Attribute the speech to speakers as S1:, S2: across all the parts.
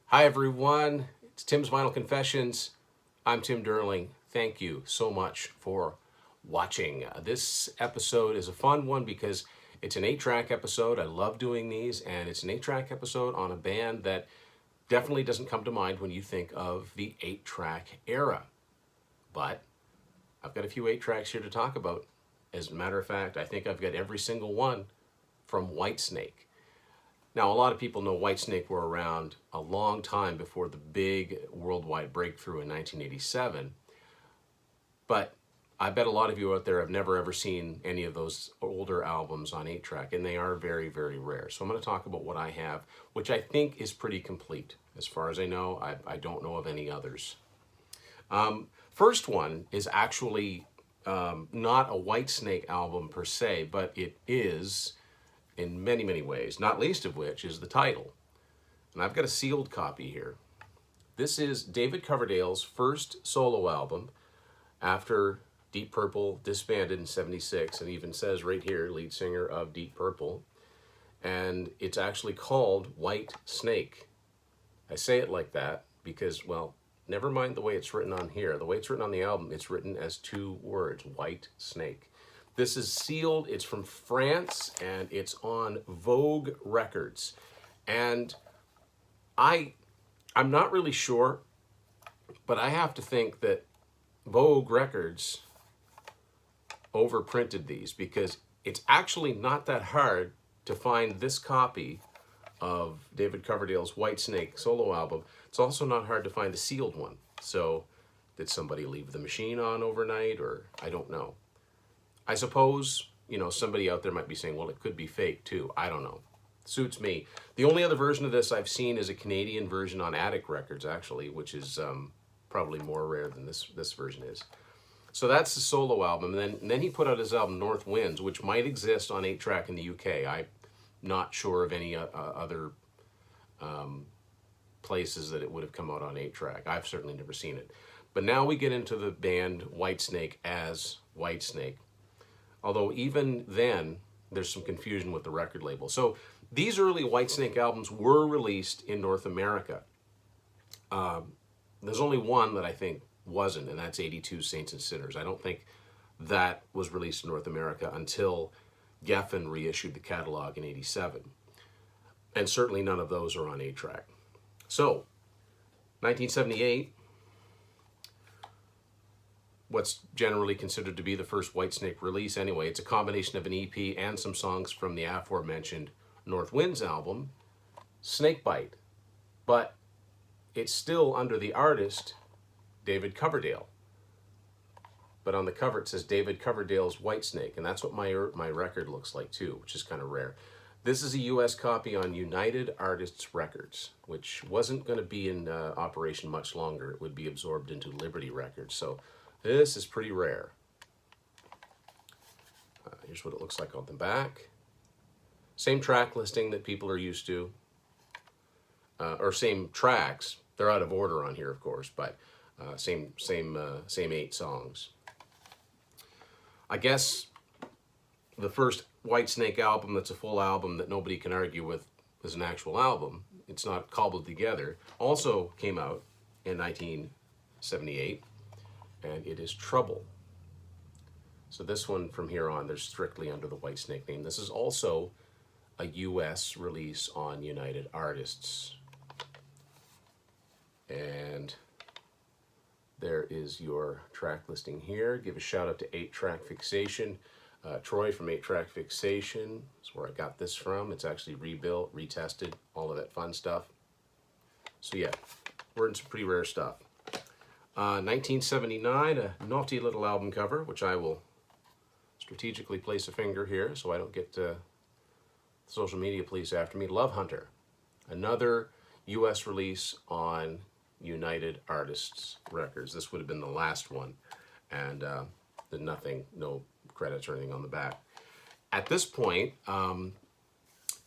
S1: Hi everyone, it's Tim's Vinyl Confessions. I'm Tim Derling. Thank you so much for watching. This episode is a fun one because it's an 8-track episode. I love doing these, and it's an 8-track episode on a band that definitely doesn't come to mind when you think of the 8-track era. But I've got a few 8-tracks here to talk about. As a matter of fact, I think I've got every single one from Whitesnake. Now, a lot of people know Whitesnake were around a long time before the big worldwide breakthrough in 1987, but I bet a lot of you out there have never ever seen any of those older albums on 8-track, and they are very, very rare. So I'm going to talk about what I have, which I think is pretty complete. As far as I know, I don't know of any others. First one is actually not a Whitesnake album per se, but it is in many, many ways, not least of which is the title. And I've got a sealed copy here. This is David Coverdale's first solo album after Deep Purple disbanded in '76, and even says right here, lead singer of Deep Purple. And it's actually called Whitesnake. I say it like that because, well, never mind the way it's written on here. The way it's written on the album, it's written as 2 words, Whitesnake. This is sealed, it's from France, and it's on Vogue Records. And I'm not really sure, but I have to think that Vogue Records overprinted these because it's actually not that hard to find this copy of David Coverdale's Whitesnake solo album. It's also not hard to find the sealed one. So did somebody leave the machine on overnight, or I don't know. I suppose, somebody out there might be saying, well, it could be fake too. I don't know. Suits me. The only other version of this I've seen is a Canadian version on Attic Records, actually, which is probably more rare than this version is. So that's the solo album. And then he put out his album North Winds, which might exist on 8-track in the UK. I'm not sure of any other places that it would have come out on 8-track. I've certainly never seen it. But now we get into the band Whitesnake as Whitesnake. Although even then, there's some confusion with the record label. So these early Whitesnake albums were released in North America. There's only one that I think wasn't, and that's 82 Saints and Sinners. I don't think that was released in North America until Geffen reissued the catalog in 87. And certainly none of those are on 8-track. So, 1978, what's generally considered to be the first Whitesnake release anyway. It's a combination of an EP and some songs from the aforementioned North Winds album, Snakebite. But it's still under the artist David Coverdale. But on the cover it says David Coverdale's Whitesnake, and that's what my record looks like too, which is kind of rare. This is a US copy on United Artists Records, which wasn't going to be in operation much longer. It would be absorbed into Liberty Records. So this is pretty rare. Here's what it looks like on the back. Same track listing that people are used to, or same tracks. They're out of order on here, of course, but same 8 songs. I guess the first Whitesnake album that's a full album that nobody can argue with is an actual album. It's not cobbled together. Also came out in 1978. And it is Trouble. So this one from here on, they're strictly under the Whitesnake name. This is also a US release on United Artists. And there is your track listing here. Give a shout out to 8-Track Fixation. Troy from 8-Track Fixation is where I got this from. It's actually rebuilt, retested, all of that fun stuff. So yeah, we're in some pretty rare stuff. 1979, a naughty little album cover, which I will strategically place a finger here so I don't get social media police after me. Love Hunter, another US release on United Artists Records. This would have been the last one, and no credits or anything on the back. At this point,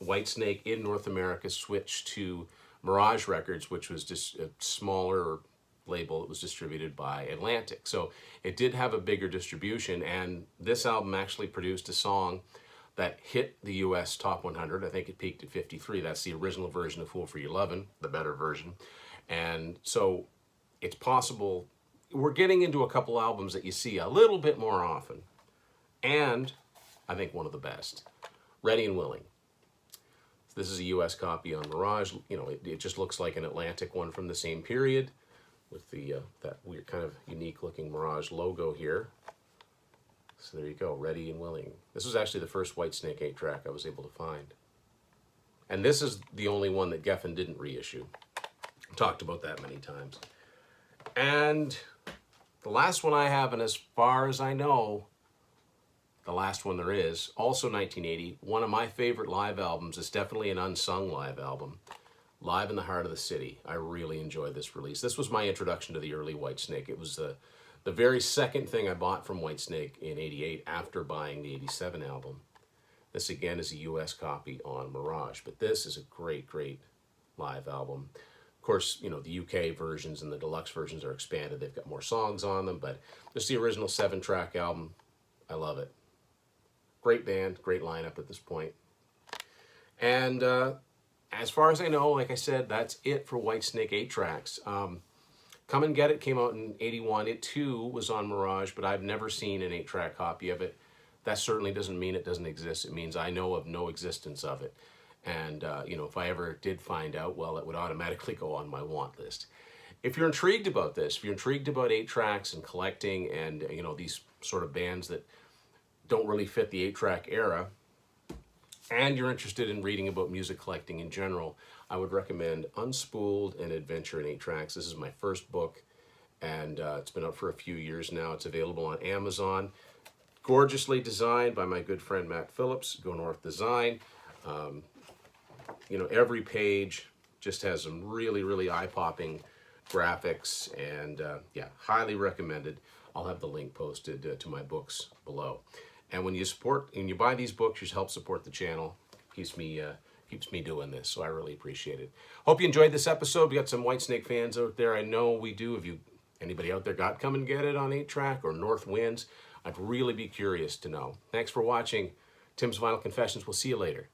S1: Whitesnake in North America switched to Mirage Records, which was just a smaller label. It was distributed by Atlantic. So it did have a bigger distribution, and this album actually produced a song that hit the US Top 100. I think it peaked at 53. That's the original version of Fool for Your Lovin', the better version. And so it's possible we're getting into a couple albums that you see a little bit more often. And I think one of the best, Ready and Willing. This is a US copy on Mirage. You know, it just looks like an Atlantic one from the same period with the that weird kind of unique looking Mirage logo here. So there you go, Ready and Willing. This was actually the first Whitesnake 8-track I was able to find. And this is the only one that Geffen didn't reissue. Talked about that many times. And the last one I have, and as far as I know, the last one there is, also 1980, one of my favorite live albums. It's definitely an unsung live album, Live in the Heart of the City. I really enjoyed this release. This was my introduction to the early Whitesnake. It was the very second thing I bought from Whitesnake in 88 after buying the 87 album. This again is a US copy on Mirage, but this is a great, great live album. Of course, you know, the UK versions and the deluxe versions are expanded. They've got more songs on them, but just the original 7-track album, I love it. Great band, great lineup at this point. And as far as I know, like I said, that's it for Whitesnake 8-tracks. Come and Get It came out in 81. It too was on Mirage, but I've never seen an 8-track copy of it. That certainly doesn't mean it doesn't exist. It means I know of no existence of it. And, you know, if I ever did find out, well, it would automatically go on my want list. If you're intrigued about this, if you're intrigued about 8-tracks and collecting and, you know, these sort of bands that don't really fit the 8-track era, and you're interested in reading about music collecting in general, I would recommend Unspooled and Adventure in 8-Tracks. This is my first book, and it's been out for a few years now. It's available on Amazon. Gorgeously designed by my good friend Matt Phillips, Go North Design. You know, every page just has some really, really eye-popping graphics, and yeah, highly recommended. I'll have the link posted to my books below. And when you buy these books, you help support the channel. Keeps me doing this, so I really appreciate it. Hope you enjoyed this episode. We got some Whitesnake fans out there. I know we do. If anybody out there got Come and Get It on 8-track or North Winds, I'd really be curious to know. Thanks for watching Tim's Vinyl Confessions. We'll see you later.